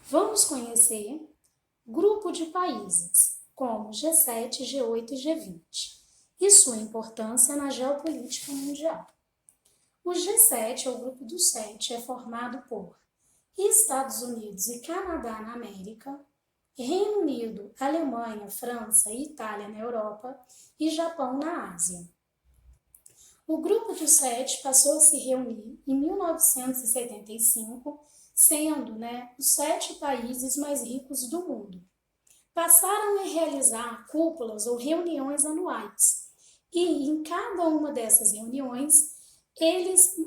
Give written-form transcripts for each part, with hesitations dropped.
Vamos conhecer grupo de países, como G7, G8 e G20, e sua importância na geopolítica mundial. O G7, ou Grupo dos Sete, é formado por Estados Unidos e Canadá na América, Reino Unido, Alemanha, França e Itália na Europa e Japão na Ásia. O Grupo dos Sete passou a se reunir em 1975, sendo os 7 países mais ricos do mundo. Passaram a realizar cúpulas ou reuniões anuais, e em cada uma dessas reuniões, eles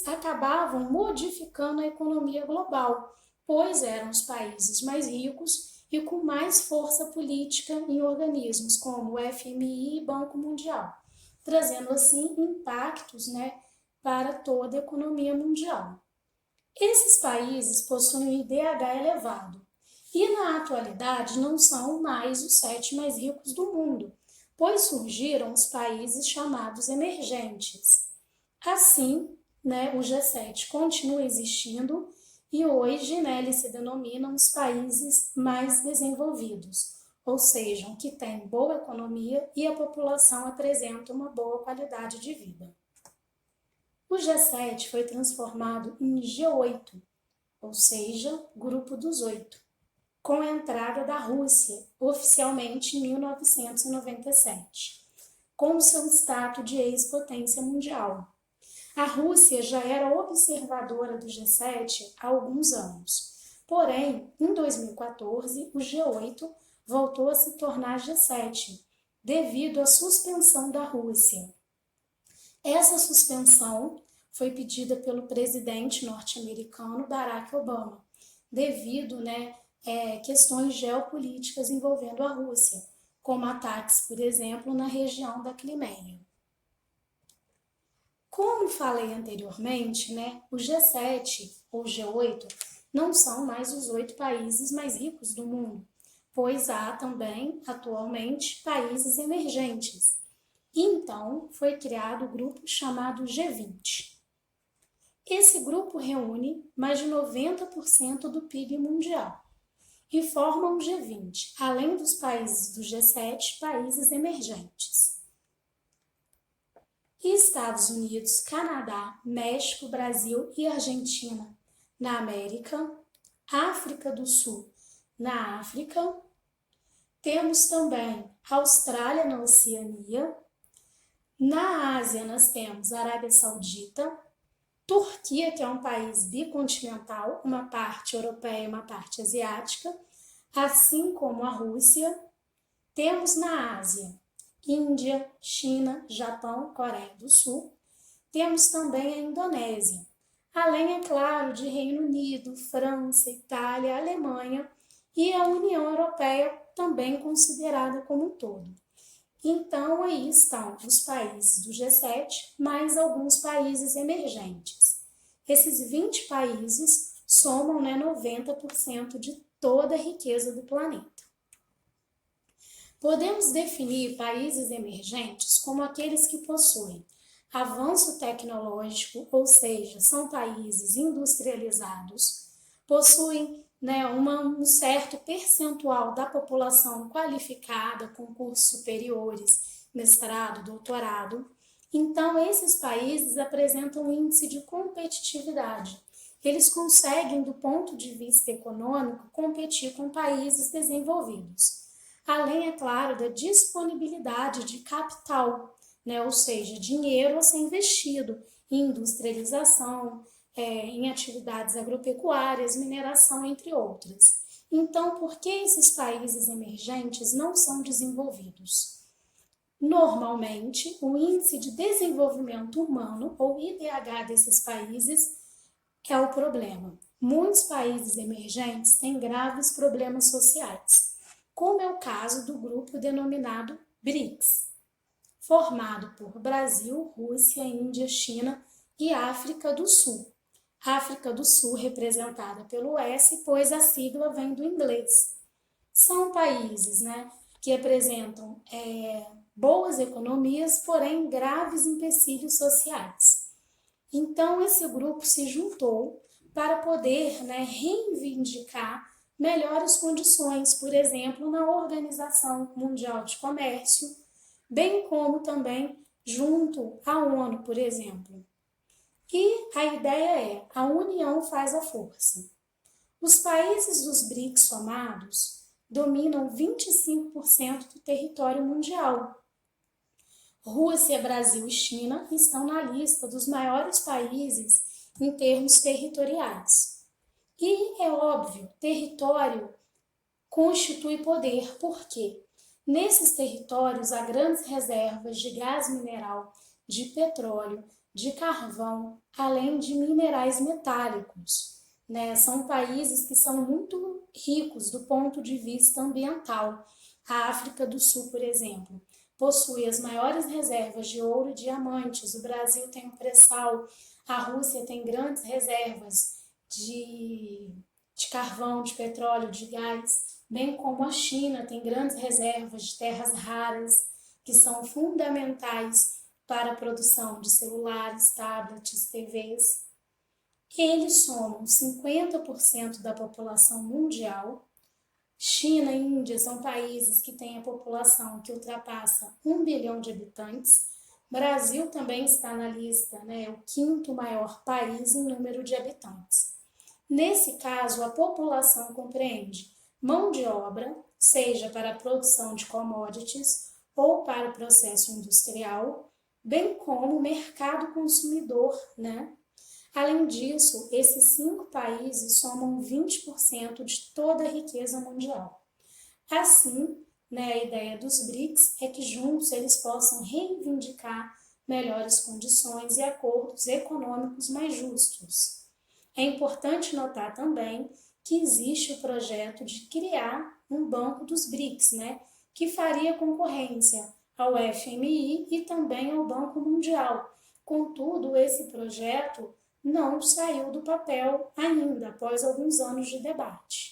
acabavam modificando a economia global, pois eram os países mais ricos e com mais força política em organismos como o FMI e Banco Mundial, trazendo assim impactos para toda a economia mundial. Esses países possuem um IDH elevado e na atualidade não são mais os 7 mais ricos do mundo, pois surgiram os países chamados emergentes. Assim, o G7 continua existindo e hoje eles se denominam os países mais desenvolvidos, ou seja, que têm boa economia e a população apresenta uma boa qualidade de vida. O G7 foi transformado em G8, ou seja, Grupo dos 8, com a entrada da Rússia, oficialmente em 1997, com seu status de ex-potência mundial. A Rússia já era observadora do G7 há alguns anos, porém, em 2014, o G8 voltou a se tornar G7, devido à suspensão da Rússia. Essa suspensão foi pedida pelo presidente norte-americano Barack Obama, devido questões geopolíticas envolvendo a Rússia, como ataques, por exemplo, na região da Crimeia. Como falei anteriormente, o G7 ou G8 não são mais os 8 países mais ricos do mundo, pois há também, atualmente, países emergentes. Então, foi criado o grupo chamado G20. Esse grupo reúne mais de 90% do PIB mundial e forma o G20, além dos países do G7, países emergentes. Estados Unidos, Canadá, México, Brasil e Argentina na América, África do Sul na África, temos também Austrália na Oceania, na Ásia nós temos Arábia Saudita, Turquia, que é um país bicontinental, uma parte europeia e uma parte asiática, assim como a Rússia. Temos na Ásia Índia, China, Japão, Coreia do Sul. Temos também a Indonésia, além, é claro, de Reino Unido, França, Itália, Alemanha e a União Europeia, também considerada como um todo. Então, aí estão os países do G7, mais alguns países emergentes. Esses 20 países somam 90% de toda a riqueza do planeta. Podemos definir países emergentes como aqueles que possuem avanço tecnológico, ou seja, são países industrializados, possuem um certo percentual da população qualificada com cursos superiores, mestrado, doutorado. Então, esses países apresentam um índice de competitividade. Eles conseguem, do ponto de vista econômico, competir com países desenvolvidos. Além, é claro, da disponibilidade de capital, ou seja, dinheiro a ser investido em industrialização, em atividades agropecuárias, mineração, entre outras. Então, por que esses países emergentes não são desenvolvidos? Normalmente, o Índice de Desenvolvimento Humano, ou IDH desses países, é o problema. Muitos países emergentes têm graves problemas sociais, como é o caso do grupo denominado BRICS, formado por Brasil, Rússia, Índia, China e África do Sul. África do Sul representada pelo S, pois a sigla vem do inglês. São países que apresentam boas economias, porém graves empecilhos sociais. Então, esse grupo se juntou para poder, reivindicar melhores condições, por exemplo, na Organização Mundial de Comércio, bem como também junto à ONU, por exemplo. E a ideia é: a união faz a força. Os países dos BRICS somados dominam 25% do território mundial. Rússia, Brasil e China estão na lista dos maiores países em termos territoriais. E é óbvio, território constitui poder, porque nesses territórios há grandes reservas de gás mineral, de petróleo, de carvão, além de minerais metálicos. São países que são muito ricos do ponto de vista ambiental. A África do Sul, por exemplo, possui as maiores reservas de ouro e diamantes. O Brasil tem o pré-sal, a Rússia tem grandes reservas de carvão, de petróleo, de gás, bem como a China tem grandes reservas de terras raras, que são fundamentais para a produção de celulares, tablets, TVs. Eles somam 50% da população mundial. China e Índia são países que têm a população que ultrapassa 1 bilhão de habitantes. Brasil também está na lista, o quinto maior país em número de habitantes. Nesse caso, a população compreende mão de obra, seja para a produção de commodities ou para o processo industrial, bem como o mercado consumidor, Além disso, esses 5 países somam 20% de toda a riqueza mundial. Assim, a ideia dos BRICS é que juntos eles possam reivindicar melhores condições e acordos econômicos mais justos. É importante notar também que existe o projeto de criar um banco dos BRICS, que faria concorrência ao FMI e também ao Banco Mundial. Contudo, esse projeto não saiu do papel ainda, após alguns anos de debate.